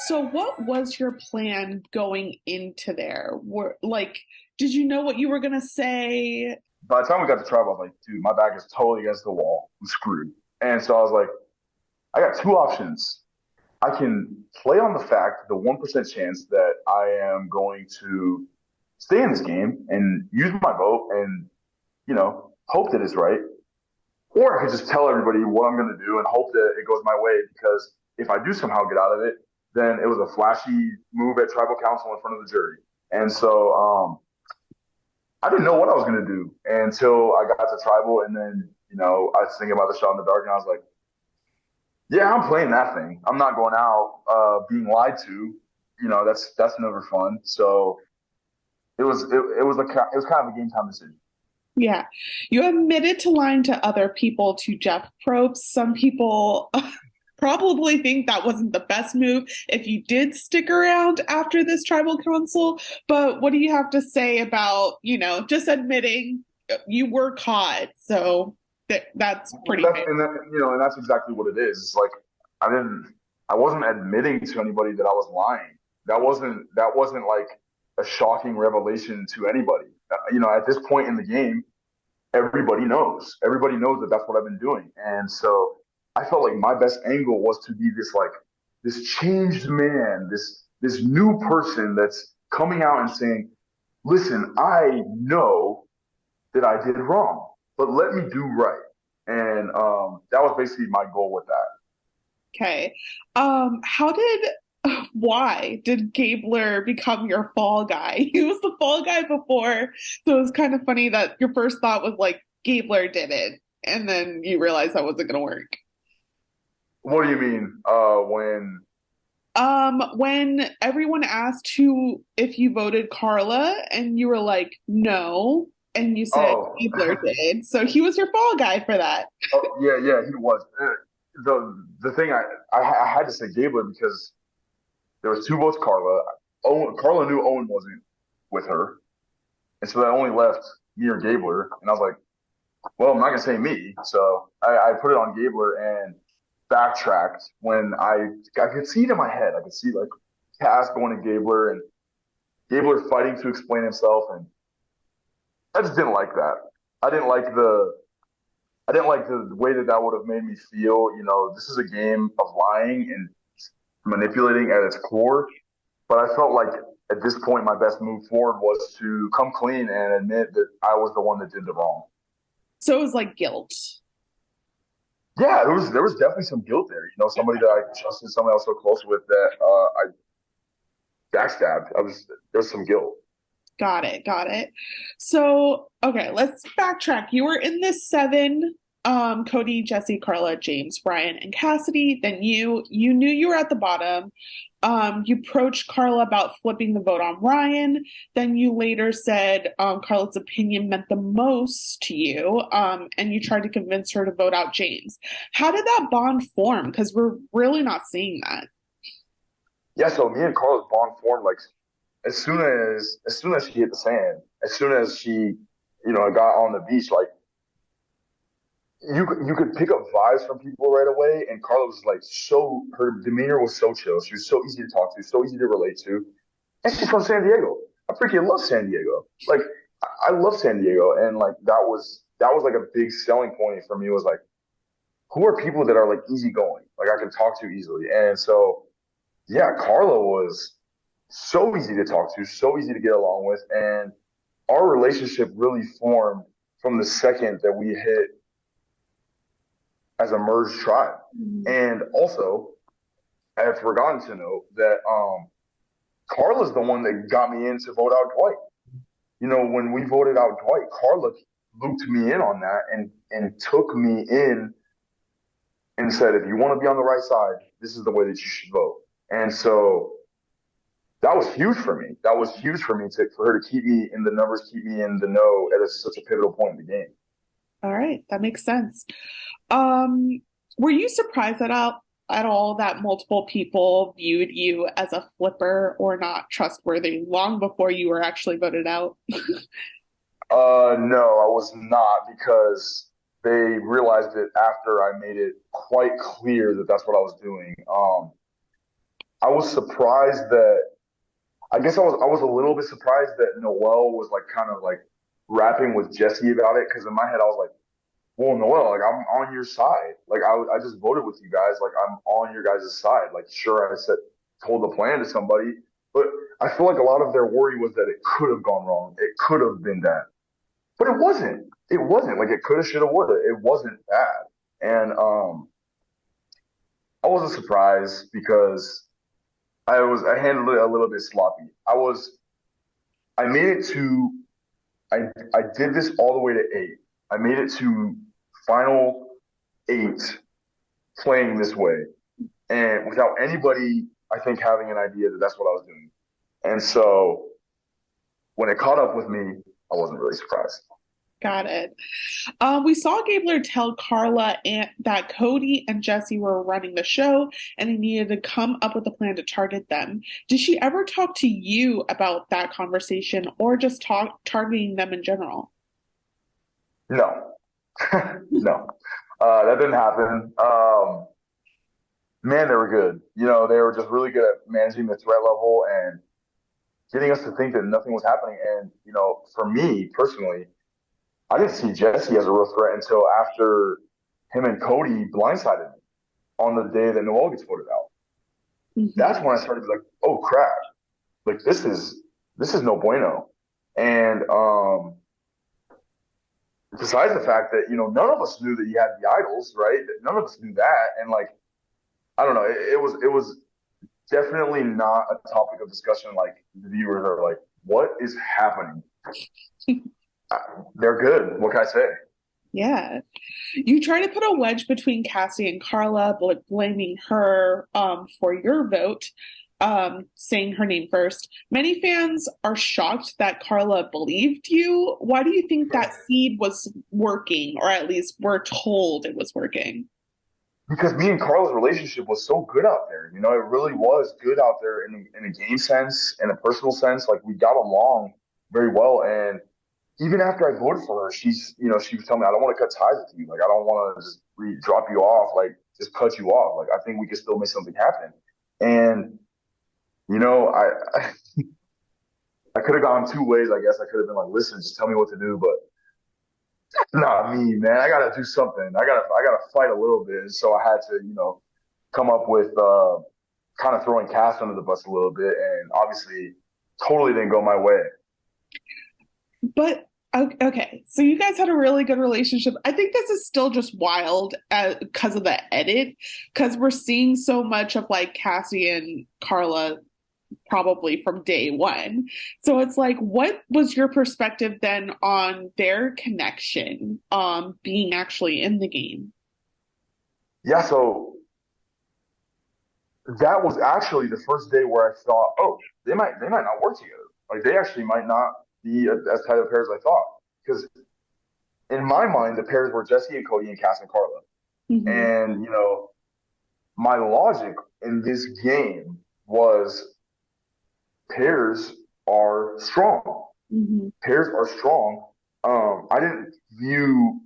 So what was your plan going into there? Did you know what you were gonna say? By the time we got to travel, I was like, dude, my back is totally against the wall. I'm screwed. And so I was like, I got two options. I can play on the fact, the 1% chance that I am going to stay in this game and use my vote and, hope that it's right. Or I could just tell everybody what I'm going to do and hope that it goes my way because if I do somehow get out of it, then it was a flashy move at tribal council in front of the jury. And so I didn't know what I was going to do until I got to tribal. And then, I was thinking about the shot in the dark and I was like, yeah, I'm playing that thing. I'm not going out being lied to. That's never fun. So it was kind of a game time decision. Yeah. You admitted to lying to other people to Jeff Probst. Some people probably think that wasn't the best move if you did stick around after this tribal council. But what do you have to say about, just admitting you were caught? So that's And pretty that's fair. and that and that's exactly what it is. It's like I didn't I wasn't admitting to anybody that I was lying. That wasn't like a shocking revelation to anybody. At this point in the game, everybody knows. Everybody knows that that's what I've been doing. And so I felt like my best angle was to be this changed man, this new person that's coming out and saying, "Listen, I know that I did wrong, but let me do right." And that was basically my goal with that. Okay. Why did Gabler become your fall guy? He was the fall guy before, so it was kind of funny that your first thought was like Gabler did it, and then you realized that wasn't gonna work. What do you mean? When everyone asked who if you voted Carla, and you were like, no, and you said Oh, Gabler did, so he was your fall guy for that. oh yeah, yeah, he was. The thing I had to say Gabler because there was two votes Carla. Carla knew Owen wasn't with her, and so that only left me or Gabler. And I was like, well, I'm not gonna say me, so I put it on Gabler and backtracked when I could see it in my head. I could see like Cass going to Gabler and Gabler fighting to explain himself, and I just didn't like that. I didn't like the I didn't like the way that that would have made me feel. This is a game of lying and manipulating at its core. But I felt like at this point, my best move forward was to come clean and admit that I was the one that did the wrong. So it was like guilt. Yeah, there was definitely some guilt there. Somebody that I trusted, somebody I was so close with that I backstabbed. There's some guilt. Got it. Got it. So, okay, let's backtrack. You were in this seven, Cody, Jesse, Carla, James, Brian, and Cassidy. Then you knew you were at the bottom. You approached Carla about flipping the vote on Ryan. Then you later said Carla's opinion meant the most to you, and you tried to convince her to vote out James. How did that bond form? Because we're really not seeing that. Yeah, so me and Carla's bond formed like as soon as she hit the sand, as soon as she got on the beach, like you could pick up vibes from people right away. And Carla was like her demeanor was so chill. She was so easy to talk to, so easy to relate to. And she's from San Diego. I freaking love San Diego. Like I love San Diego, and like that was like a big selling point for me. Was like, who are people that are like easygoing, like I can talk to easily. And so yeah, Carla was so easy to talk to, so easy to get along with, and our relationship really formed from the second that we hit as a merged tribe. And also, I have forgotten to note that Carla's the one that got me in to vote out Dwight. When we voted out Dwight, Carla looped me in on that and took me in and said, if you want to be on the right side, this is the way that you should vote. And so that was huge for me. That was huge for me for her to keep me in the numbers, keep me in the know such a pivotal point in the game. All right, that makes sense. Um, were you surprised at all that multiple people viewed you as a flipper or not trustworthy long before you were actually voted out? No, I was not because they realized it after I made it quite clear that that's what I was doing. I was surprised that I guess I was a little bit surprised that Noel was like kind of like rapping with Jesse about it because in my head I was like, well, Noel, like I'm on your side. Like I just voted with you guys. Like I'm on your guys' side. Like sure, I said told the plan to somebody, but I feel like a lot of their worry was that it could have gone wrong. It could have been that, but it wasn't. It wasn't like it could have, should have, would have. It wasn't bad, and I wasn't surprised because I handled it a little bit sloppy. I made it to I I did this all the way to eight. I made it to final eight playing this way, and without anybody, I think, having an idea that that's what I was doing. And so when it caught up with me, I wasn't really surprised. Got it. We saw Gabler tell Carla that Cody and Jesse were running the show and he needed to come up with a plan to target them. Did she ever talk to you about that conversation or just talk targeting them in general? No, no, that didn't happen. Man, they were good. You know, they were just really good at managing the threat level and getting us to think that nothing was happening. And you know, for me personally, I didn't see Jesse as a real threat until after him and Cody blindsided me on the day that Noel gets voted out. That's Hmm. when I started to be like, oh crap, like this is no bueno. And besides the fact that you know none of us knew that he had the idols, right? None of us knew that, and like I don't know, it was definitely not a topic of discussion. Like the viewers are like, what is happening? They're good. What can I say? Yeah. You try to put a wedge between Cassie and Carla, blaming her for your vote, saying her name first. Many fans are shocked that Carla believed you. Why do you think that seed was working, or at least we're told it was working? Because me and Carla's relationship was so good out there. You know, it really was good out there in a game sense, in a personal sense. Like we got along very well. And even after I voted for her, you know, she was telling me, I don't want to cut ties with you. Like, I don't want to just drop you off, like, just cut you off. Like, I think we can still make something happen. And, you know, I could have gone two ways, I guess. I could have been like, listen, just tell me what to do. But not me, man. I got to do something. I got to fight a little bit. And so I had to, you know, come up with kind of throwing Cass under the bus a little bit. And obviously, totally didn't go my way. But okay, so you guys had a really good relationship. I think this is still just wild because of the edit, because we're seeing so much of like Cassie and Carla probably from day one. So it's like, what was your perspective then on their connection, being actually in the game? Yeah, so that was actually the first day where I thought, oh, they might not work together. Like they actually might not be as tight of pairs as I thought. Because in my mind, the pairs were Jesse and Cody and Cass and Carla. Hmm. And you know, my logic in this game was pairs are strong. Hmm. Pairs are strong. I didn't view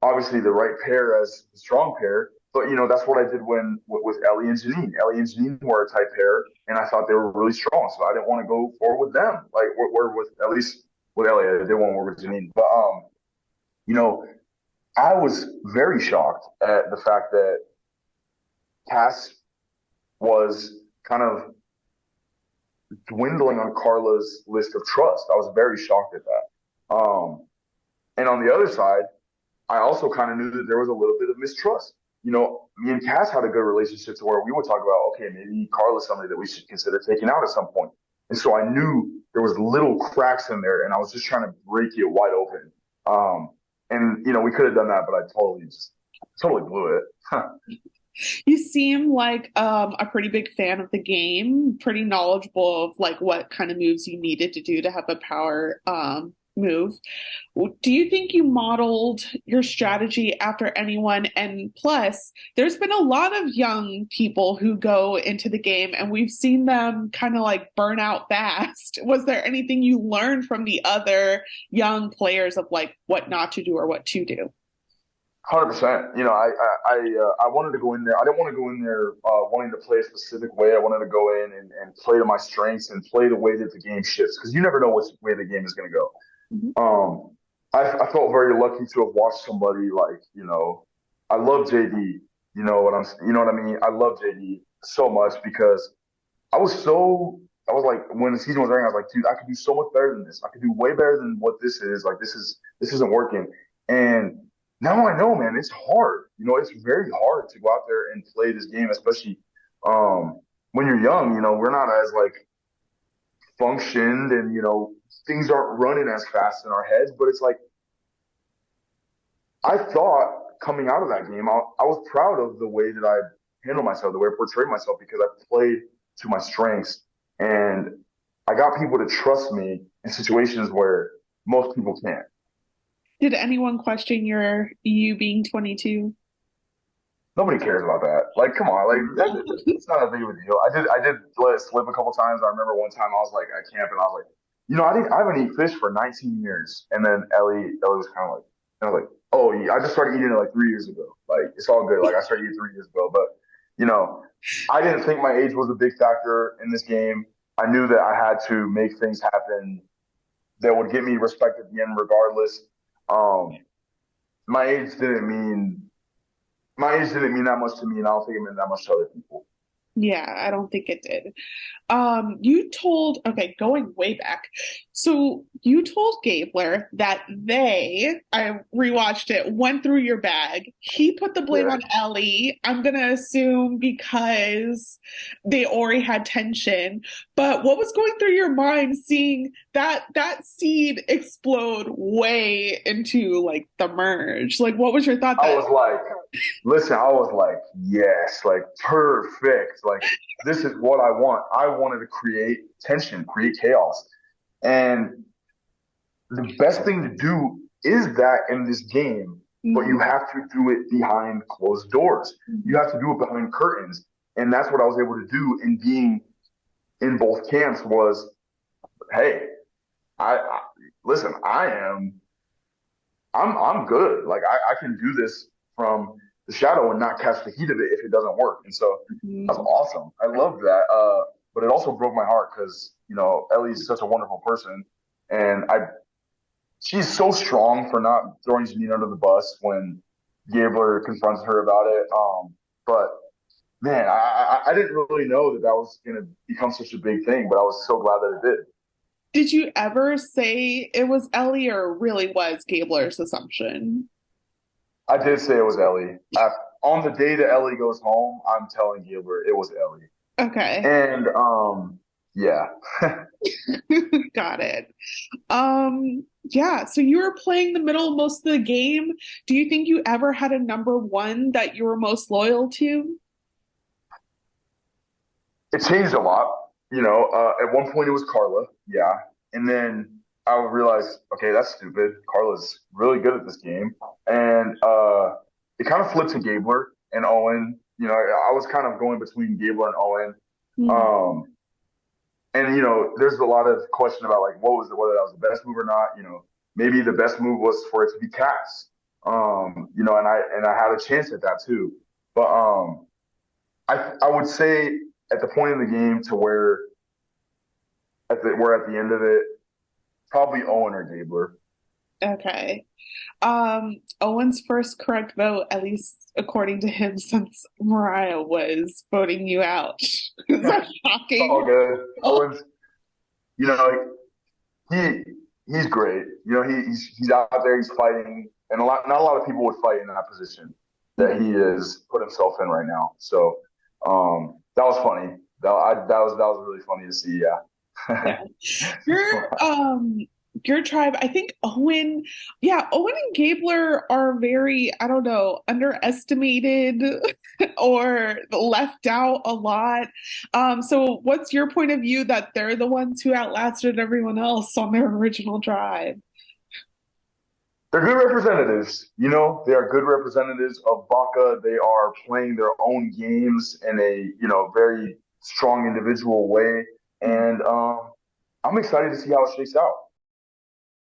obviously the right pair as the strong pair. But you know that's what I did when with Ellie and Janine. Ellie and Janine were a tight pair, and I thought they were really strong, so I didn't want to go forward with them. Like we're with at least with Ellie, I didn't want to work with Janine. But you know, I was very shocked at the fact that Cass was kind of dwindling on Carla's list of trust. I was very shocked at that. And on the other side, I also kind of knew that there was a little bit of mistrust. You know, me and Cass had a good relationship to where we would talk about, okay, maybe Carla's somebody that we should consider taking out at some point. And so I knew there was little cracks in there, and I was just trying to break it wide open. Um, and you know, we could have done that, but I totally blew it. You seem like a pretty big fan of the game, pretty knowledgeable of like what kind of moves you needed to do to have a power move. Do you think you modeled your strategy after anyone? And plus, there's been a lot of young people who go into the game and we've seen them kind of like burn out fast. Was there anything you learned from the other young players of like what not to do or what to do? 100%. I wanted to go in there. I didn't want to go in there wanting to play a specific way. I wanted to go in and play to my strengths and play the way that the game shifts because you never know which way the game is going to go. Mhm. Um, I felt very lucky to have watched somebody like, I love JD. You know what I mean? I love JD so much because I was like, when the season was ending, I was like, dude, I could do so much better than this. I could do way better than what this is. Like, this isn't working. And now I know, man, it's hard. It's very hard to go out there and play this game, especially, when you're young. We're not as like functioned and, things aren't running as fast in our heads, but it's like, I thought coming out of that game, I was proud of the way that I handled myself, the way I portrayed myself, because I played to my strengths and I got people to trust me in situations where most people can't. Did anyone question you being 22? Nobody cares about that. Like, come on, like it's not a big of a deal. I did let it slip a couple times. I remember one time I was like at camp and I was like, I haven't eaten fish for 19 years. And then Ellie was kind of like, and I was like, oh, yeah, I just started eating it like 3 years ago. Like, it's all good. Like, I started eating 3 years ago, but you know, I didn't think my age was a big factor in this game. I knew that I had to make things happen that would get me respect at the end, regardless. Um, my age didn't mean my age didn't mean that much to me, and I don't think it meant that much to other people. Yeah, I don't think it did. You told, okay, going way back. So you told Gabler that I rewatched it, went through your bag. He put the blame Yeah, on Ellie. I'm gonna assume because they already had tension. But what was going through your mind seeing that seed explode way into like the merge? Like, what was your thought I that? was like, listen, I was like, yes, like perfect. Like this is what I want. I wanted to create tension, create chaos. And the best thing to do is that in this game, but you Mhm. have to do it behind closed doors. You have to do it behind curtains. And that's what I was able to do in being in both camps was, hey, I listen, I'm good. Like I can do this from the shadow and not catch the heat of it if it doesn't work. And so that's Mhm. awesome. I love that. But it also broke my heart because Ellie's such a wonderful person, and I she's so strong for not throwing Janine under the bus when Gabler confronts her about it. But man, I didn't really know that that was going to become such a big thing, but I was so glad that it did. Did you ever say it was Ellie or it really was Gabler's assumption? I did say it was Ellie. On the day that Ellie goes home, I'm telling Gilbert it was Ellie. Okay, And yeah, got it. Yeah, so you were playing the middle most of the game. Do you think you ever had a number one that you were most loyal to? it changed a lot. At one point it was Carla, yeah, and then I realized, okay, that's stupid. Carla's really good at this game, and it kind of flipped to Gabler and Owen. I was kind of going between Gabler and Owen. Hmm. Um, And there's a lot of question about like whether that was the best move or not. Maybe the best move was for it to be Cass. And I had a chance at that too. But I would say at the point in the game to where we're at the end of it, probably Owen or Gabler. Okay. Owen's first correct vote, at least according to him, since Mariah was voting you out. Is that It's all shocking? good. Owen's, you know, he he's great. He's out there, he's fighting, and not a lot of people would fight in that position that he is put himself in right now. So that was funny. That was really funny to see. Yeah. Yeah. Your your tribe, I think Owen, yeah, Owen and Gabler are very, I don't know, underestimated or left out a lot. So what's your point of view that they're the ones who outlasted everyone else on their original tribe? They're good representatives. They are good representatives of Baka. They are playing their own games in a very strong individual way, and I'm excited to see how it shakes out.